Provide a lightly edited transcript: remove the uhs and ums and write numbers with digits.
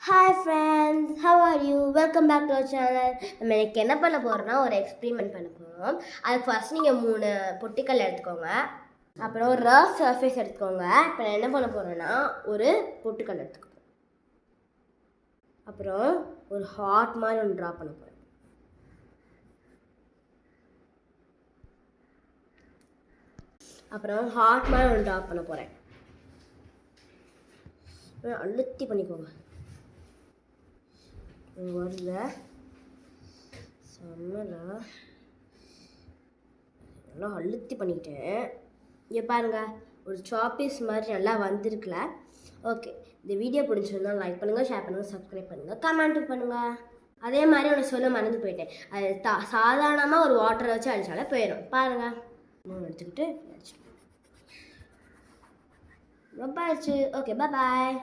Hi friends, how are you? Welcome back to our channel. நம்ம இன்னைக்கு என்ன பண்ண போறோம்னா ஒரு எக்ஸ்பெரிமெண்ட் பண்ண போறோம். அதுக்கு ஃபர்ஸ்ட் நீங்க 3 பொட்டிக்கல் எடுத்துக்கோங்க. அப்புறம் ஒரு ரஃப் சர்ஃபேஸ் எடுத்துக்கோங்க. இப்போ நான் என்ன பண்ண போறேன்னா ஒரு பொட்டிக்கல் எடுத்துக்கோங்க. அப்புறம் ஒரு ஹார்ட் மாதிரி ஒன்று டிரா பண்ண போறேன். அப்புறம் ஹார்ட் மாதிரி ஒன்று டிரா பண்ண போறேன். அழுத்தி பண்ணிக்கோங்க. வரல செம்மலா நல்லா அழுத்தி பண்ணிக்கிட்டேன். இங்கே பாருங்க ஒரு சாப்பீஸ் மாதிரி நல்லா வந்திருக்குல. ஓகே, இந்த வீடியோ பிடிச்சிருந்தா லைக் பண்ணுங்கள், ஷேர் பண்ணுங்கள், சப்ஸ்கிரைப் பண்ணுங்கள், கமெண்ட் பண்ணுங்கள். அதே மாதிரி ஒன்று சொல்ல மறந்து போயிட்டேன். அது சாதாரணமாக ஒரு வாட்டரை வச்சு அடித்தாலே போயிடும். பாருங்கள் எடுத்துக்கிட்டு அடிச்சு ரொம்ப ஆயிடுச்சு. ஓகே, பாய்.